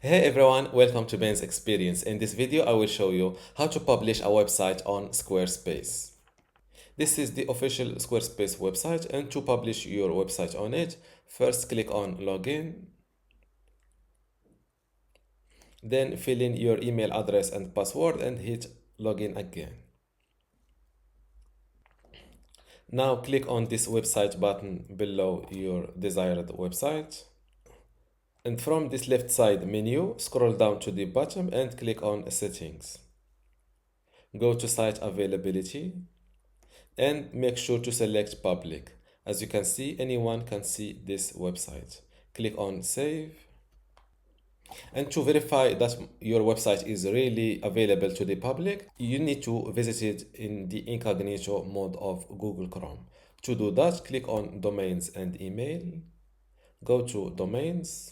Hey everyone, welcome to Ben's Experience. In this video, I will show you how to publish a website on Squarespace. This is the official Squarespace website, and to publish your website on it, first click on Login, then fill in your email address and password and hit Login again. Now click on this website button below your desired website. And from this left side menu, scroll down to the bottom and click on Settings. Go to Site Availability and make sure to select Public. As you can see, anyone can see this website. Click on Save. And to verify that your website is really available to the public, you need to visit it in the incognito mode of Google Chrome. To do that, click on Domains and Email. Go to Domains.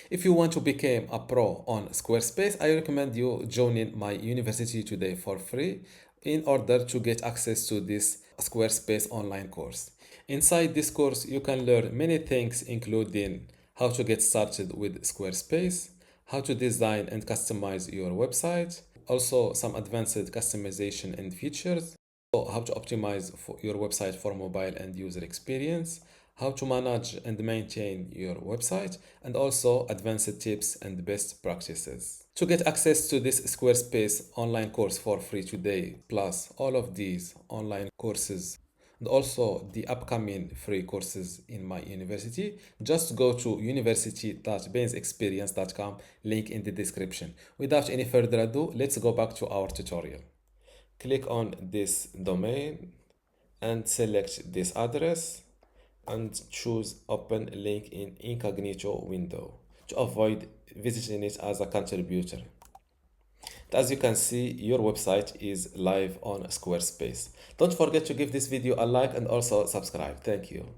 If you want to become a pro on Squarespace, I recommend you joining my university today for free in order to get access to this Squarespace online course. Inside this course, you can learn many things, including how to get started with Squarespace, how to design and customize your website, also some advanced customization and features, how to optimize your website for mobile and user experience, how to manage and maintain your website, and also advanced tips and best practices. To get access to this Squarespace online course for free today, plus all of these online courses and also the upcoming free courses in my university, just go to university.bensexperience.com, link in the description. Without any further ado, let's go back to our tutorial. Click on this domain and select this address and choose Open Link in Incognito window to avoid visiting it as a contributor. As you can see, your website is live on Squarespace. Don't forget to give this video a like and also subscribe. Thank you.